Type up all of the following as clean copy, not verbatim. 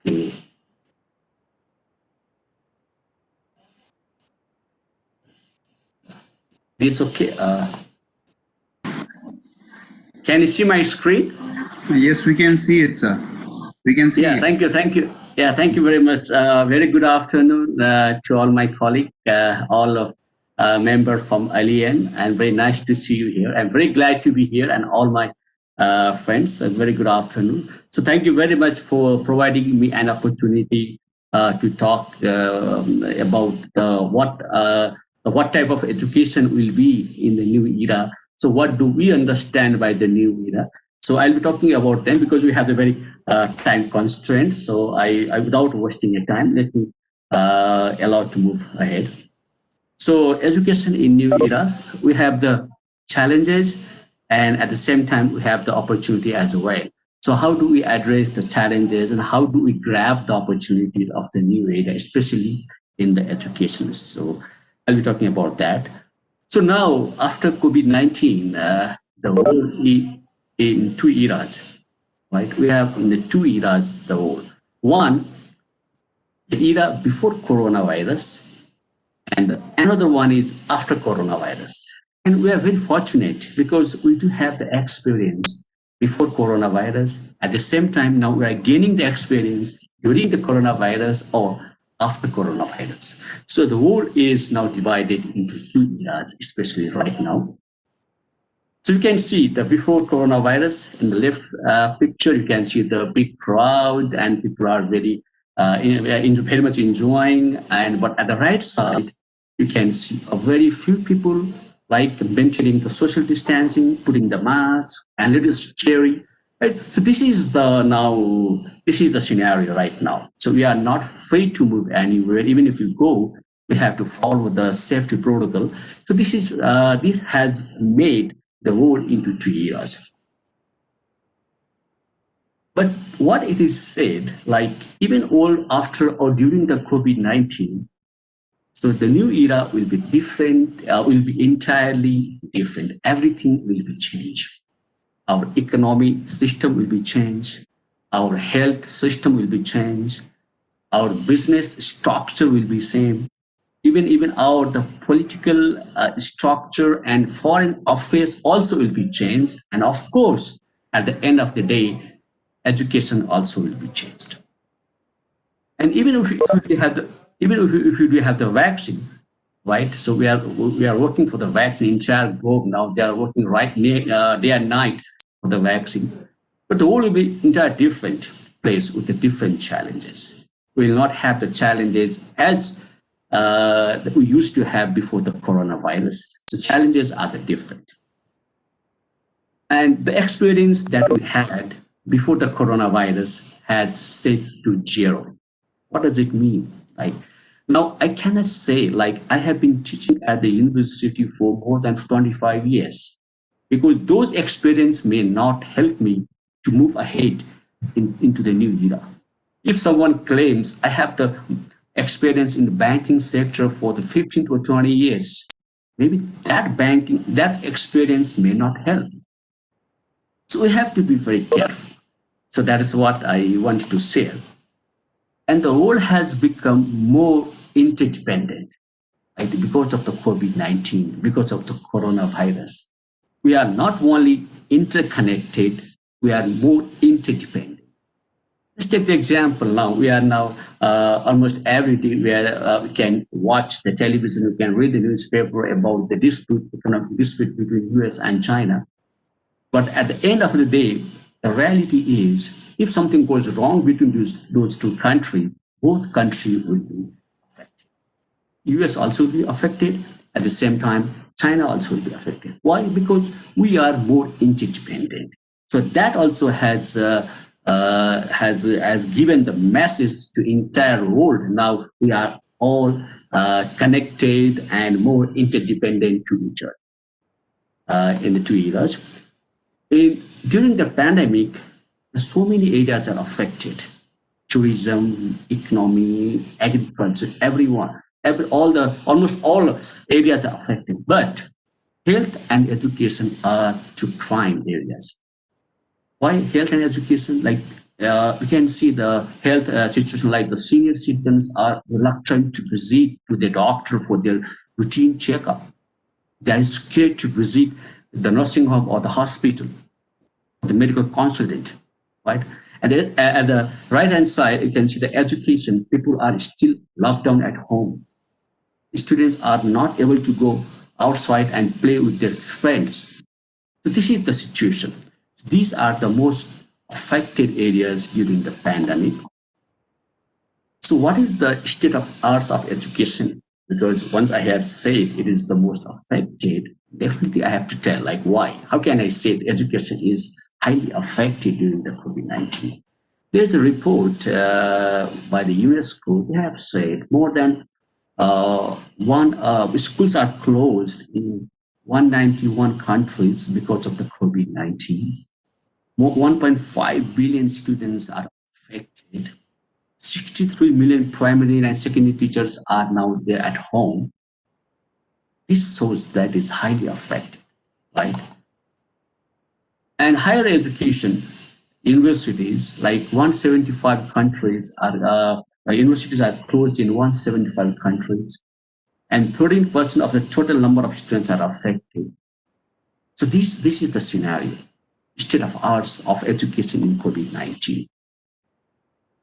Okay. This okay? Can you see my screen? Yes, we can see it, sir. We can see Yeah, it. thank you. Yeah, thank you very much. Very good afternoon to all my colleagues, all of member from Alien, and very nice to see you here. I'm very glad to be here, and all my friends. A very good afternoon. So thank you very much for providing me an opportunity to talk about what type of education will be in the new era. So what do we understand by the new era? So I'll be talking about them because we have a very time constraint. So without wasting your time, let me allow to move ahead. So education in new era, we have the challenges and at the same time we have the opportunity as well. So how do we address the challenges and how do we grab the opportunities of the new era, especially in the education? So I'll be talking about that. So now after COVID-19, the world is in two eras, right? We have in the two eras the world. One, the era before coronavirus, and another one is after coronavirus. And we are very fortunate because we do have the experience before coronavirus. At the same time, now we are gaining the experience during the coronavirus or after coronavirus. So the world is now divided into two eras, especially right now. So you can see the before coronavirus in the left picture, you can see the big crowd and people are very much enjoying. And but at the right side, you can see a very few people like maintaining the social distancing, putting the mask, and it is scary. Right? So this is the scenario right now. So we are not free to move anywhere. Even if you go, we have to follow the safety protocol. So this has made the world into two eras. But what it is said, like even all after or during the COVID-19, so the new era will be different, will be entirely different. Everything will be changed. Our economy system will be changed. Our health system will be changed. Our business structure will be same. Even our the political structure and foreign affairs also will be changed. And of course, at the end of the day, education also will be changed. And if we do have the vaccine, right? So we are working for the vaccine. Entire globe now they are working day and night for the vaccine. But the world will be entire different place with the different challenges. We will not have the challenges as that we used to have before the coronavirus. The challenges are the different. And the experience that we had before the coronavirus had set to zero. What does it mean? Like now, I cannot say like I have been teaching at the university for more than 25 years because those experiences may not help me to move ahead into the new era. If someone claims I have the experience in the banking sector for the 15 to 20 years, maybe that experience may not help. So we have to be very careful. So that is what I wanted to share. And the world has become more interdependent, right? Because of the COVID-19, because of the coronavirus. We are not only interconnected, we are more interdependent. Let's take the example now. We are now almost every day we can watch the television, we can read the newspaper about the economic dispute between US and China. But at the end of the day, the reality is if something goes wrong between those two countries, both countries will be affected. US also will be affected. At the same time, China also will be affected. Why? Because we are more interdependent. So that also has given the message to entire world. Now we are all connected and more interdependent to each other in the two eras. During the pandemic, so many areas are affected. Tourism, economy, agriculture, almost all areas are affected. But health and education are two prime areas. Why health and education? Like we can see the health situation like the senior citizens are reluctant to visit to the doctor for their routine checkup. They are scared to visit the nursing home or the hospital, the medical consultant, right? And then, at the right hand side, you can see the education. People are still locked down at home. Students are not able to go outside and play with their friends. So this is the situation. These are the most affected areas during the pandemic. So what is the state of arts of education? Because once I have said it is the most affected, definitely I have to tell like why. How can I say that education is highly affected during the COVID-19? There's a report by the UNESCO. They have said more than one schools are closed in 191 countries because of the COVID-19. 1.5 billion students are affected. 63 million primary and secondary teachers are now there at home. This shows that is highly affected, right? And higher education, universities, like 175 countries universities are closed in 175 countries, and 13% of the total number of students are affected. So this is the scenario, state of arts of education in COVID-19.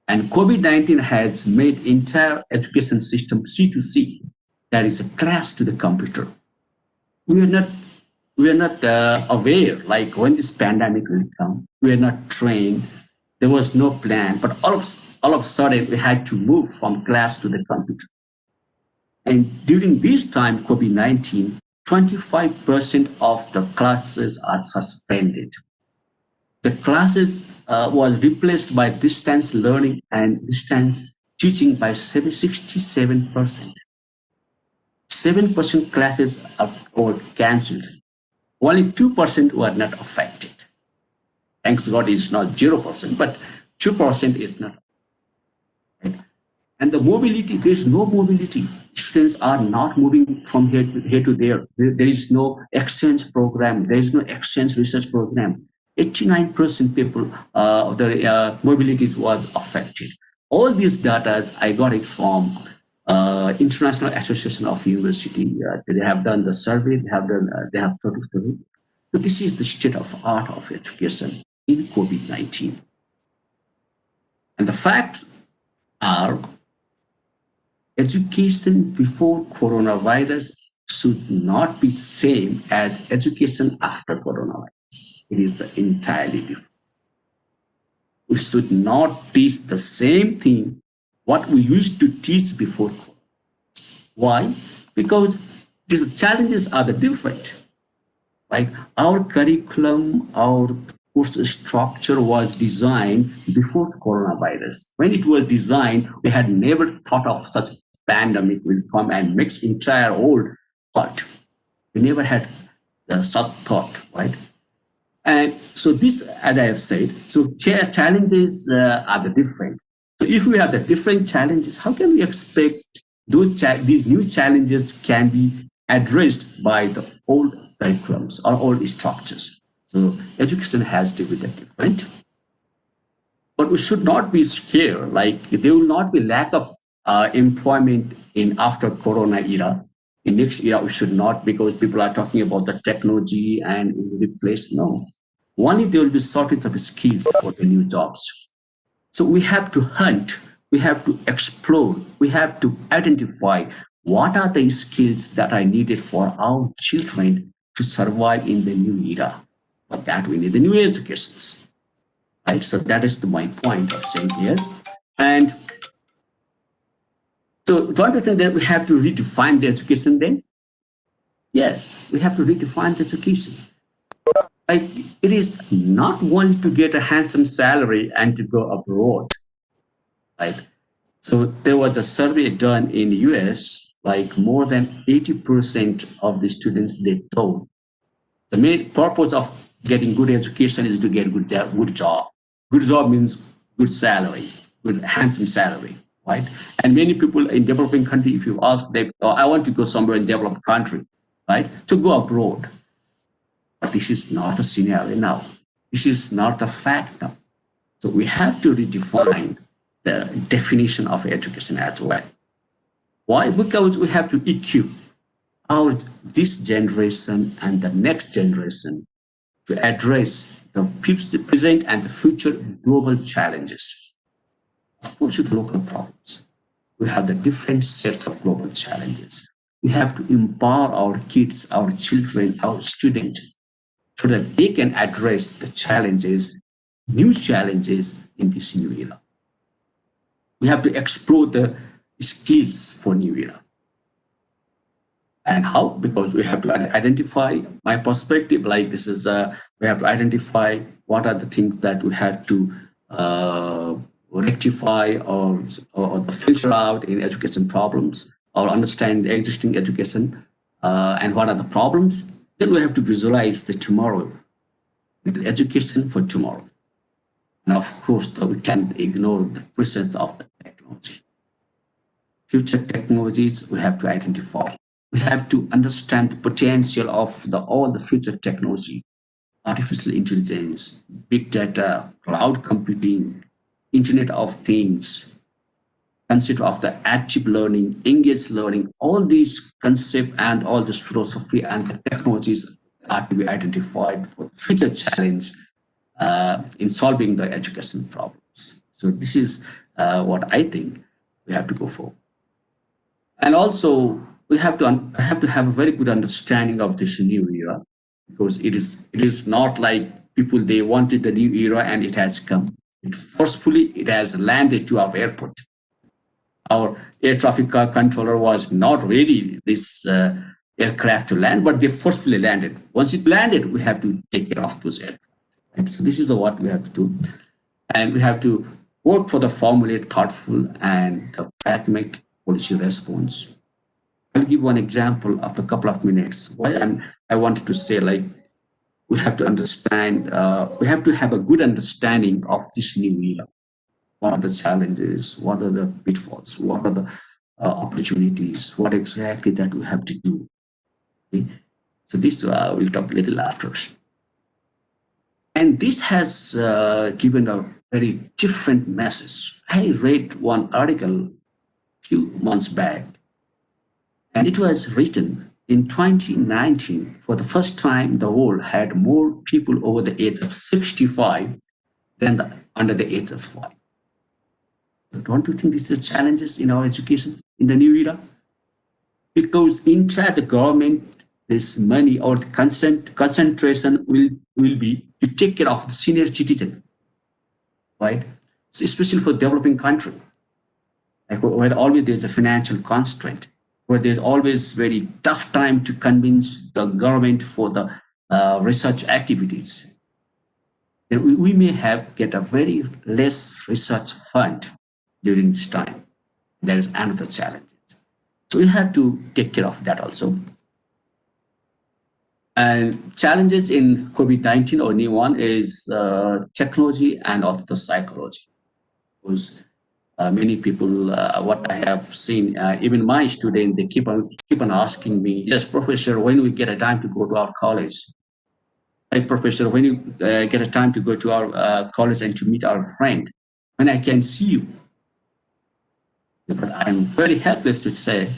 And COVID-19 has made entire education system C2C. That is a class to the computer. We are not aware like when this pandemic will come. We are not trained. There was no plan, but all of a sudden we had to move from class to the computer. And during this time, COVID-19, 25% of the classes are suspended. The classes was replaced by distance learning and distance teaching by 67%. 7% classes were cancelled. Only 2% were not affected. Thanks God it's not 0%, but 2% is not. Right? And the mobility, there is no mobility. Students are not moving from here to there. There is no exchange program. There is no exchange research program. 89% people, the mobility was affected. All these data, I got it from International Association of University. They have done the survey. They have produced the report. So this is the state of art of education in COVID-19. And the facts are education before coronavirus should not be same as education after coronavirus. It is entirely different. We should not teach the same thing what we used to teach before. Why? Because these challenges are the different. Like our curriculum, our course structure was designed before the coronavirus. When it was designed, we had never thought of such pandemic will come and mix entire old thought. We never had such thought, right? And so this, as I have said, so challenges are the different. So if we have the different challenges, how can we expect these new challenges can be addressed by the old curriculums or old structures? So education has to be the different. But we should not be scared, like there will not be lack of employment in after Corona era. In next era, we should not, because people are talking about the technology and replace. No, only there will be shortage of skills for the new jobs. So we have to hunt, we have to explore, we have to identify what are the skills that are needed for our children to survive in the new era. For that, we need the new educations, right? So that is my point of saying here. And so don't you think that we have to redefine the education then? Yes, we have to redefine the education. Like it is not only to get a handsome salary and to go abroad, right? So there was a survey done in the US, like more than 80% of the students they told the main purpose of getting good education is to get good job. Good job means good salary, good handsome salary, right? And many people in developing country, if you ask them, oh, I want to go somewhere in developed country, right? To go abroad. But this is not a scenario now. This is not a fact now. So we have to redefine the definition of education as well. Why? Because we have to equip our this generation and the next generation to address the present and the future global challenges. Of course, with local problems, we have the different sets of global challenges. We have to empower our kids, our children, our students, so that they can address the challenges, new challenges in this new era. We have to explore the skills for new era. And how? Because we have to identify my perspective. Like this is, we have to identify what are the things that we have to rectify or filter out in education problems, or understand the existing education and what are the problems. Then we have to visualize the tomorrow, the education for tomorrow. And of course, we can't ignore the presence of the technology. Future technologies we have to identify. We have to understand the potential of all the future technology, artificial intelligence, big data, cloud computing, Internet of Things, concept of the active learning, engaged learning, all these concepts and all this philosophy and the technologies are to be identified for future challenge in solving the education problems. So this is what I think we have to go for. And also, we have to have a very good understanding of this new era, because it is not like people they wanted the new era and it has come. It has landed to our airport. Our air traffic controller was not ready this aircraft to land, but they forcefully landed. Once it landed, we have to take care of those aircraft. And so this is what we have to do, and we have to work for the formulate thoughtful and the pragmatic policy response. I'll give one example of a couple of minutes. I wanted to say, like, we have to understand, we have to have a good understanding of this new era. What are the challenges? What are the pitfalls? What are the opportunities? What exactly that we have to do? Okay? So this we'll talk a little after. And this has given a very different message. I read one article a few months back, and it was written in 2019. For the first time, the world had more people over the age of 65 than under the age of 5. Don't you think this is challenges in our education in the new era? Because inside the government, this money or the concentration will be to take care of the senior citizen, right? So especially for developing country, like where always there's a financial constraint, where there's always very tough time to convince the government for the research activities. Then we may have get a very less research fund during this time. There is another challenge. So we have to take care of that also. And challenges in COVID-19 or new one is technology and also the psychology. Because many people, what I have seen, even my students, they keep on asking me, yes, professor, when we get a time to go to our college? Hey, professor, when you get a time to go to our college and to meet our friend, when I can see you. But I'm very helpless to say,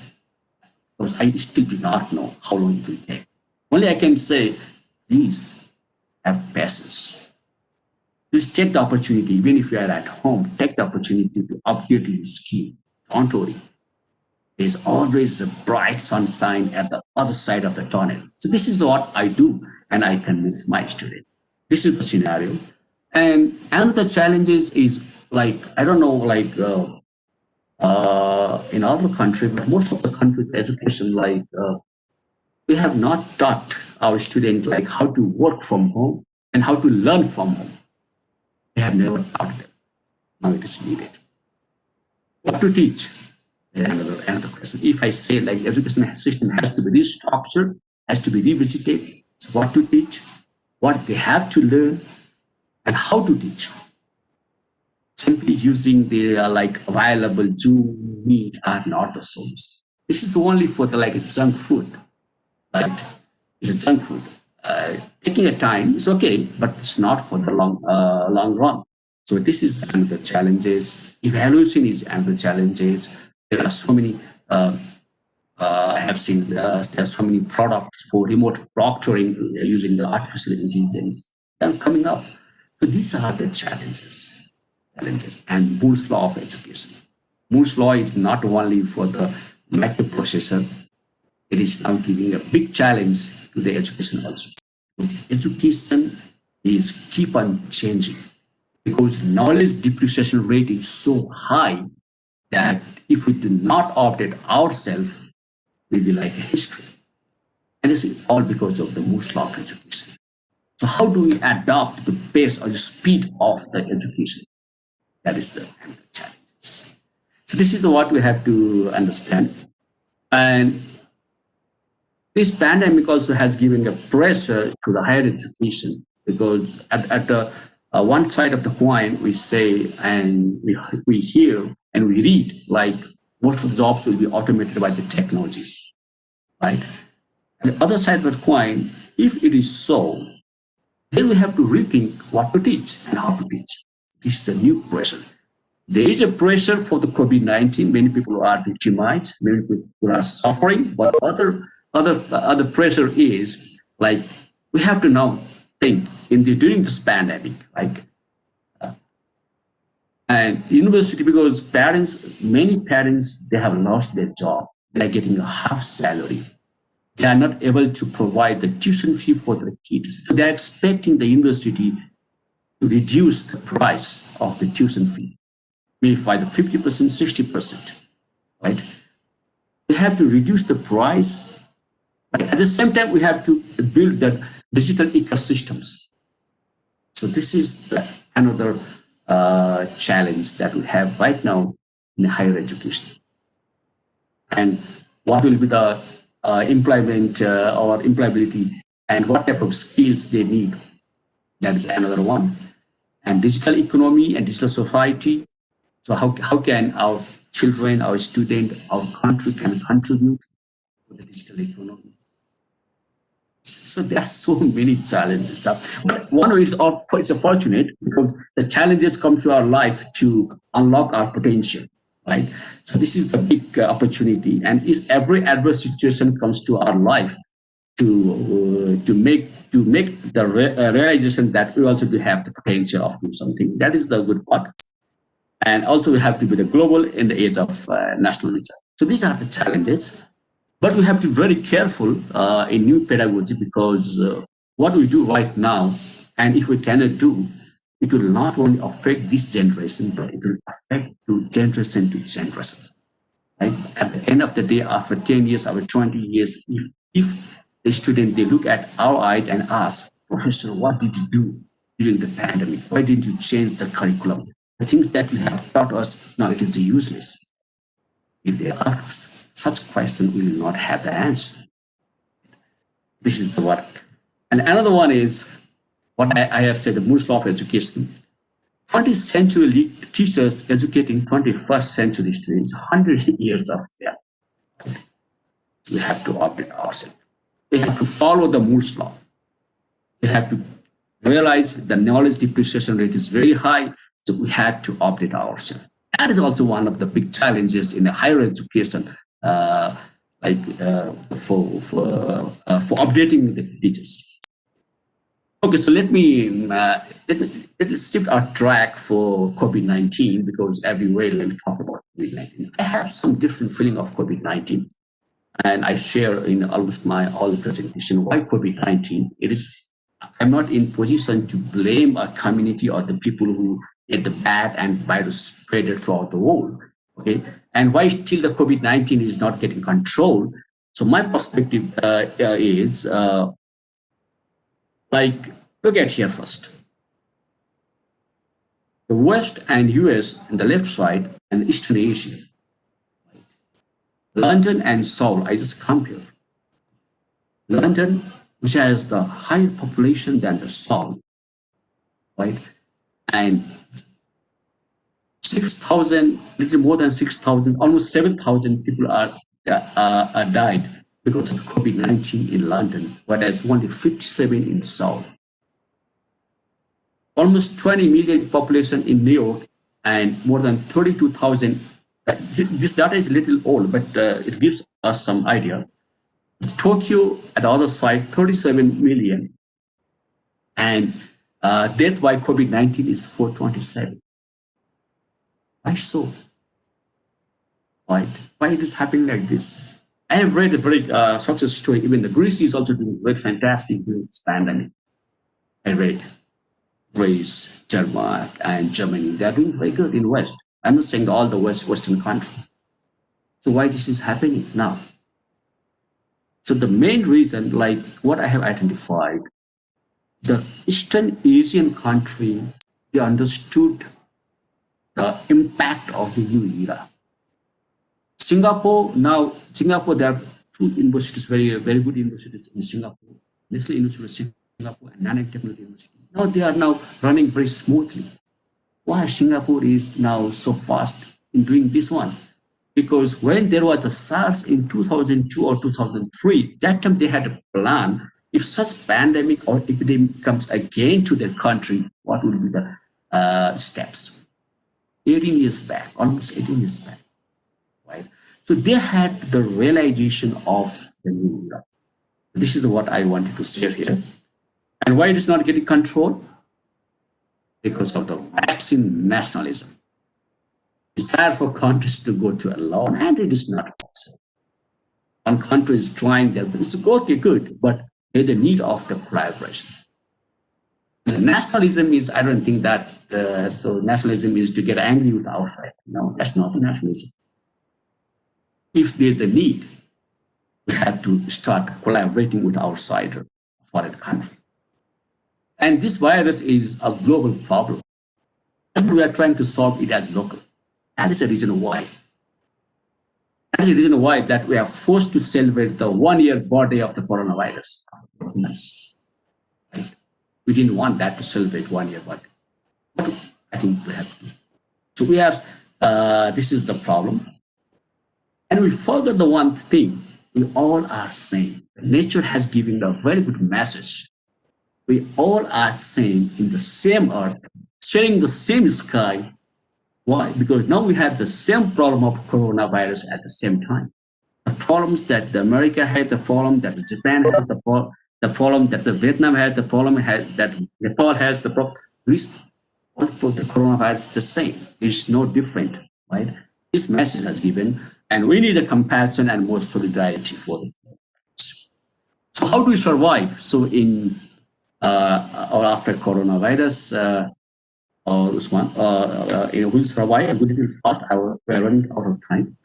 because I still do not know how long it will take. Only I can say, please have patience. Please take the opportunity, even if you are at home, take the opportunity to upgrade your skill. Don't worry. There's always a bright sunshine at the other side of the tunnel. So this is what I do, and I convince my student. This is the scenario. And another challenge is like, I don't know, like in other countries, but most of the countries, education, like we have not taught our students like how to work from home and how to learn from home. They have never taught them. Now it is needed. What to teach? Another question. If I say like education system has to be restructured, has to be revisited, so what to teach, what they have to learn, and how to teach. Simply using the like available Zoom, Meet are not the solution. This is only for the like junk food, right? It's junk food. Taking a time is okay, but it's not for the long run. So this is another challenges. Evaluation is another challenges. There are so many. I have seen there are so many products for remote proctoring using the artificial intelligence that are coming up. So these are the challenges. Challenges and Moore's law of education. Moore's law is not only for the microprocessor. It is now giving a big challenge to the education also. Education is keep on changing because knowledge depreciation rate is so high that if we do not update ourselves, we'll be like a history. And this is all because of the Moore's law of education. So how do we adapt the pace or the speed of the education? That is the challenges. So this is what we have to understand. And this pandemic also has given a pressure to the higher education because at the one side of the coin, we say and we hear and we read like most of the jobs will be automated by the technologies, right? And the other side of the coin, if it is so, then we have to rethink what to teach and how to teach. This is a new pressure. There is a pressure for the COVID-19. Many people are victimized. Many people are suffering. But other pressure is like we have to now think during this pandemic, like and university because many parents, they have lost their job. They are getting a half salary. They are not able to provide the tuition fee for their kids. So they are expecting the university to reduce the price of the tuition fee, maybe by the 50%, 60%, right? We have to reduce the price. But at the same time, we have to build the digital ecosystems. So this is another challenge that we have right now in higher education. And what will be the employment or employability and what type of skills they need? That is another one. And digital economy and digital society. So how can our children, our student, our country can contribute to the digital economy? So there are so many challenges. But one is it's fortunate because the challenges come to our life to unlock our potential, right? So this is the big opportunity, and every adverse situation comes to our life to make the realization that we also do have the potential of doing something. That is the good part. And also we have to be the global in the age of nationalism. So these are the challenges. But we have to be very careful in new pedagogy because what we do right now, and if we cannot do, it will not only affect this generation, but it will affect to generation to generation. Right? At the end of the day, after 10 years, after 20 years, if the student, they look at our eyes and ask, Professor, what did you do during the pandemic? Why didn't you change the curriculum? The things that you have taught us, now it is useless. If they ask such question, we will not have the answer. This is what. And another one is what I have said, the Moore's law of education. 20th century teachers educating 21st century students, 100 years of gap. We have to update ourselves. We have to follow the Moore's law. We have to realize the knowledge depreciation rate is very high, so we have to update ourselves. That is also one of the big challenges in the higher education, for updating the teachers. Okay, so let's shift our track for COVID-19 because everywhere when we talk about COVID-19, I have some different feeling of COVID-19, and I share in almost my all the presentation why COVID-19. It is I'm not in position to blame a community or the people who get the bad and virus spread it throughout the world. Okay, and why still the COVID-19 is not getting controlled? So my perspective is like look at here first. The West and US on the left side and Eastern Asia. London and Seoul, I just compare. London, which has the higher population than the Seoul, right? And 6,000, little more than 6,000, almost 7,000 people are died because of COVID-19 in London, whereas only 57 in Seoul. almost 20 million population in New York and more than 32,000. This data is a little old, but it gives us some idea. Tokyo, at the other side, 37 million, and death by COVID-19 is 427. Why so? Right? Why it is happening like this? I have read a very success story. Even the Greece is also doing very fantastic during this pandemic. I read Greece, Denmark, and Germany. They are doing very good in West. I'm not saying all the Western countries. So why this is happening now? So the main reason, like what I have identified, the Eastern Asian country, they understood the impact of the new era. Singapore, there are two universities, very good universities in Singapore, National University of Singapore and Nanyang Technology University. Now they are now running very smoothly. Why Singapore is now so fast in doing this one? Because when there was a SARS in 2002 or 2003, that time they had a plan. If such pandemic or epidemic comes again to their country, what would be the steps? 18 years back, almost 18 years back, right? So they had the realization of the new era. This is what I wanted to share here. And why it is not getting controlled? Because of the vaccine nationalism. Desire for countries to go to alone, and it is not possible. One country is trying their best to go, okay, good, but there's a need of the collaboration. The nationalism is, I don't think that, so nationalism is to get angry with outside. No, that's not nationalism. If there's a need, we have to start collaborating with outsider, foreign country. And this virus is a global problem. And we are trying to solve it as local. That is the reason why. That is the reason why that we are forced to celebrate the 1 year birthday of the coronavirus. Right? We didn't want that to celebrate 1 year birthday. But I think we have to. So we have, this is the problem. And we forget the one thing we all are saying. Nature has given a very good message. We all are saying in the same earth, sharing the same sky. Why? Because now we have the same problem of coronavirus at the same time. The problems that the America had, the problem that Japan had, the problem that the Vietnam had, the problem that Nepal has, the problem. For the coronavirus is the same. It's no different, right? This message has given, and we need a compassion and more solidarity for them. So how do we survive? So in or after coronavirus, Usman, who will survive a little fast. We're running out of time.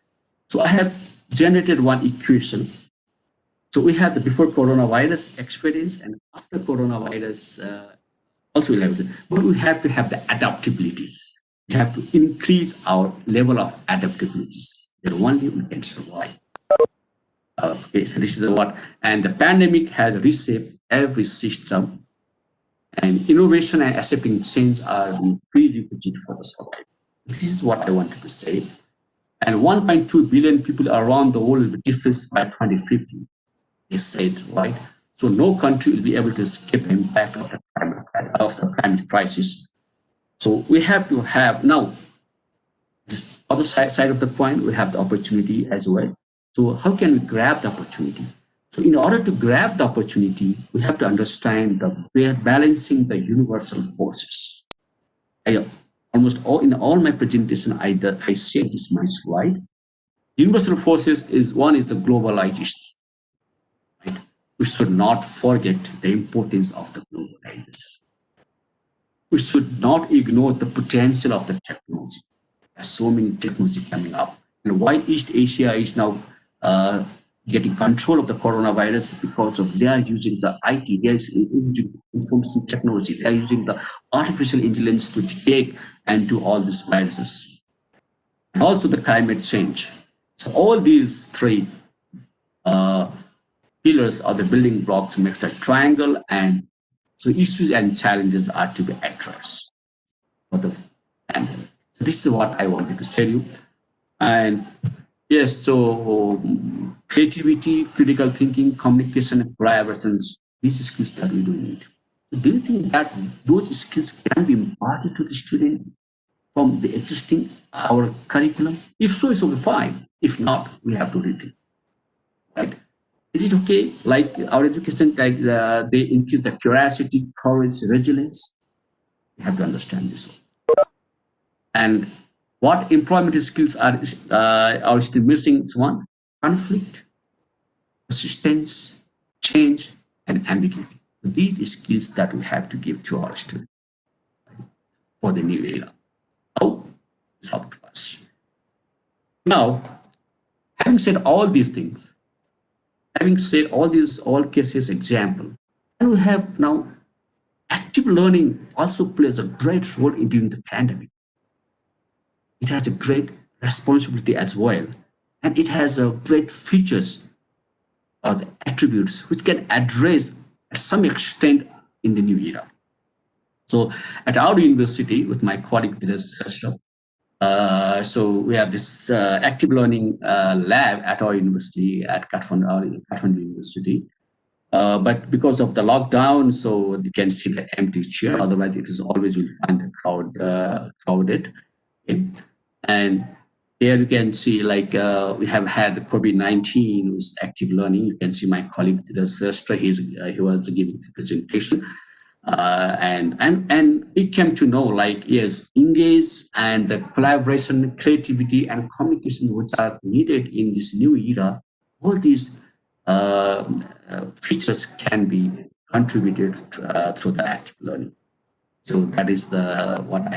So I have generated one equation. So we have the before coronavirus experience and after coronavirus also will have it. But we have to have the adaptabilities. We have to increase our level of adaptabilities. Then only we can survive. Okay, so this is what, and the pandemic has reshaped every system, and innovation and accepting change are the prerequisite for the survival. This is what I wanted to say. And 1.2 billion people around the world will be displaced by 2050. They said, right? So no country will be able to escape the impact of the climate crisis. So we have to have now this other side of the coin. We have the opportunity as well. So how can we grab the opportunity? So in order to grab the opportunity, we have to understand the balancing the universal forces. Almost all in all my presentation, I say this my slide. Universal forces is one is the globalization. Right? We should not forget the importance of the globalization. We should not ignore the potential of the technology. There's so many technology coming up, and why East Asia is now getting control of the coronavirus because of they are using the IT, they are using information technology, they are using the artificial intelligence to detect and do all these viruses. And also the climate change. So all these three pillars are the building blocks to make the triangle, and so issues and challenges are to be addressed for the pandemic. So this is what I wanted to tell you. And yes, so creativity, critical thinking, communication, and collaborations, these skills that we do need. Do you think that those skills can be imparted to the student from the existing our curriculum? If so, it's okay, fine. If not, we have to rethink. Right? Is it okay? Like our education, like they increase the curiosity, courage, resilience. We have to understand this. And what employment skills are still missing? It's one: conflict, persistence, change, and ambiguity. These skills that we have to give to our students for the new era. How? It's up to us. Now, having said all these things, having said all these all cases example, and we have now active learning also plays a great role in during the pandemic. It has a great responsibility as well, and it has a great features or the attributes which can address at some extent in the new era. So at our university with my colleague Dinesh, so we have this active learning lab at our university at Kathmandu University. But because of the lockdown, so you can see the empty chair. Otherwise, it is always you'll find the crowded. Okay? And here you can see like we have had COVID-19 with active learning. You can see my colleague Srestha, he was giving the presentation. And we came to know like yes, engage and the collaboration, creativity, and communication which are needed in this new era. All these features can be contributed through the active learning. So that is the what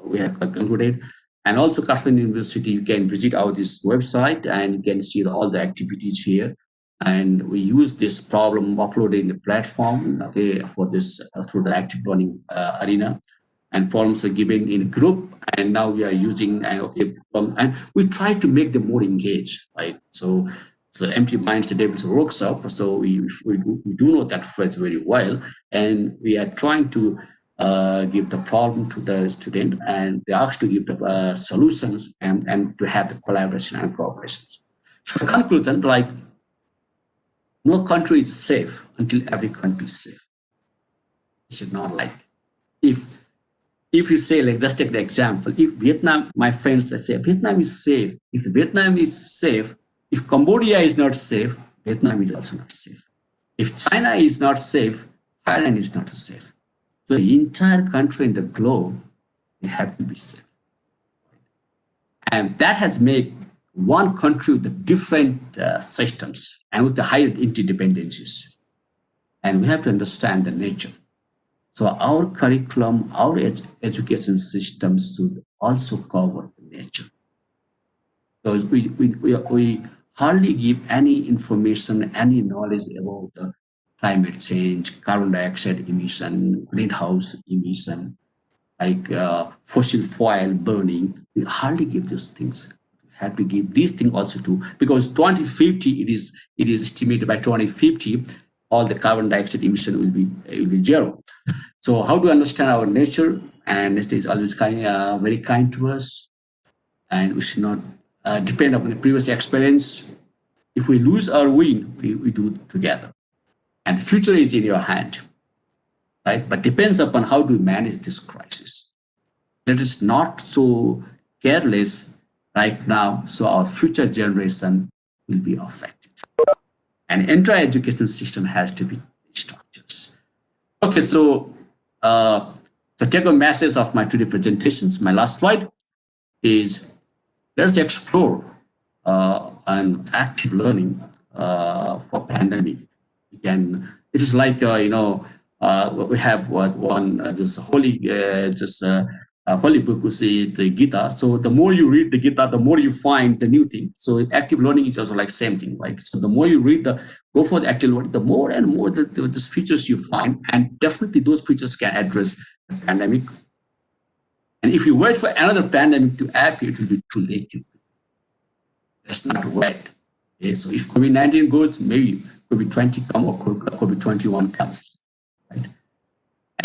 we have concluded. And also Kathmandu University, you can visit our this website and you can see all the activities here. And we use this problem uploaded in the platform, okay, for this through the active learning arena. And problems are given in a group, and now we are using and we try to make them more engaged, right? So empty minds the devil's workshop. So we do know that phrase very well, and we are trying to give the problem to the student, and they ask to give the solutions and to have the collaboration and cooperation. So the conclusion, like no country is safe until every country is safe. It's not like if you say, like, just take the example, if Vietnam, my friends, I say Vietnam is safe. If Vietnam is safe, if Cambodia is not safe, Vietnam is also not safe. If China is not safe, Thailand is not safe. So the entire country in the globe, they have to be safe. And that has made one country with different systems and with the higher interdependencies. And we have to understand the nature. So our curriculum, our education systems should also cover nature. Because we hardly give any information, any knowledge about the climate change, carbon dioxide emission, greenhouse emission, like fossil fuel burning. We hardly give those things. We have to give these things also too, because 2050 it is estimated by 2050 all the carbon dioxide emission will be zero. So how to understand our nature? And nature is always very kind to us, and we should not depend upon the previous experience. If we lose our win, we do it together. And the future is in your hand, right? But depends upon how do we manage this crisis. Let us not so careless right now, so our future generation will be affected. And entire education system has to be structures. Okay, so the take-home message of my today presentations, my last slide is let's explore an active learning for pandemic. Again, it is like we have one this holy book, we say the Gita. So the more you read the Gita, the more you find the new thing. So active learning is also like same thing, right? So the more you read go for the active learning, the more and more the features you find, and definitely those features can address the pandemic. And if you wait for another pandemic to appear, it will be too late. Let's not wait. Okay? So if COVID-19 goes, maybe COVID-20 come or COVID-21 comes. Right?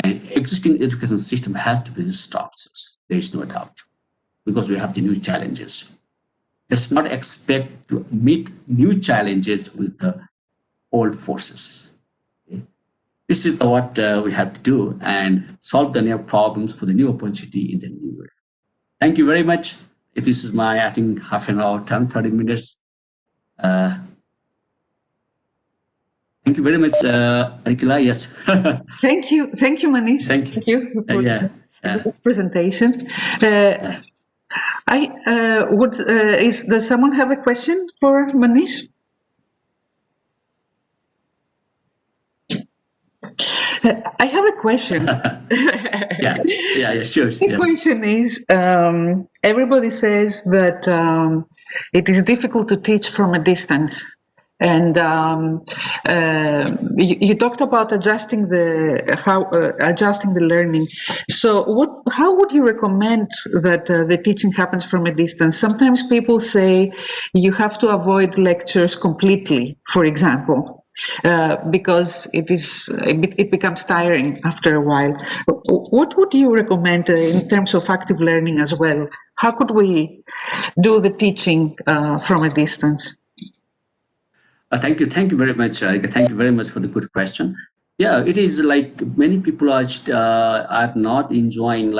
And existing education system has to be structures. There is no doubt, because we have the new challenges. Let's not expect to meet new challenges with the old forces. Okay? This is what we have to do and solve the new problems for the new opportunity in the new world. Thank you very much. This is my, I think, half an hour time, 30 minutes. Thank you very much, Nikila. Yes. Thank you, Manish. Thank you. Thank you for Yeah. the presentation. Does someone have a question for Manish? I have a question. Yeah, sure. The question is, everybody says that it is difficult to teach from a distance. And you talked about adjusting the learning. So, how would you recommend that the teaching happens from a distance? Sometimes people say you have to avoid lectures completely, for example, because it becomes tiring after a while. What would you recommend in terms of active learning as well? How could we do the teaching from a distance? Thank you very much, Rika. Thank you very much for the good question. Yeah, it is like many people are not enjoying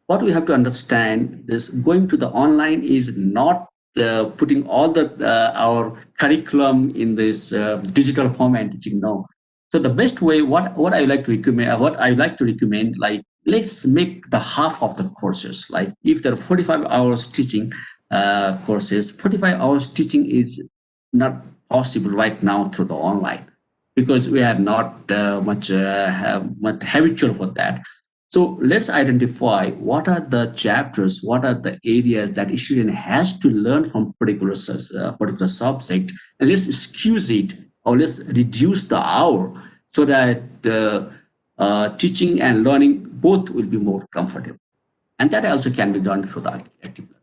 what we have to understand. This going to the online is not putting all the our curriculum in this digital form and teaching. No. So the best way, what I like to recommend, like let's make the half of the courses. Like if there are 45 hours teaching courses, 45 hours teaching is not possible right now through the online because we are not much habitual for that. So let's identify what are the chapters, what are the areas that a student has to learn from particular subject, and let's excuse it or let's reduce the hour so that teaching and learning both will be more comfortable. And that also can be done through the active learning.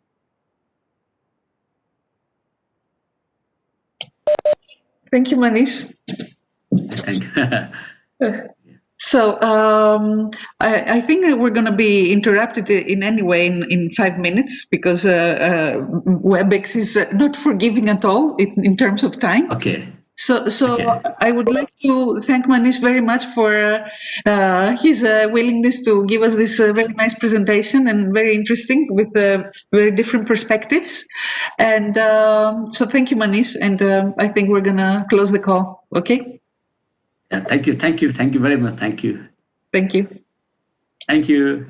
Thank you, Manish. Thank you. So I think we're going to be interrupted in any way in 5 minutes because WebEx is not forgiving at all in terms of time. Okay. So Okay. I would like to thank Manish very much for his willingness to give us this very nice presentation and very interesting with very different perspectives. And so thank you, Manish. And I think we're going to close the call. Okay? Yeah, thank you very much. Thank you. Thank you. Thank you.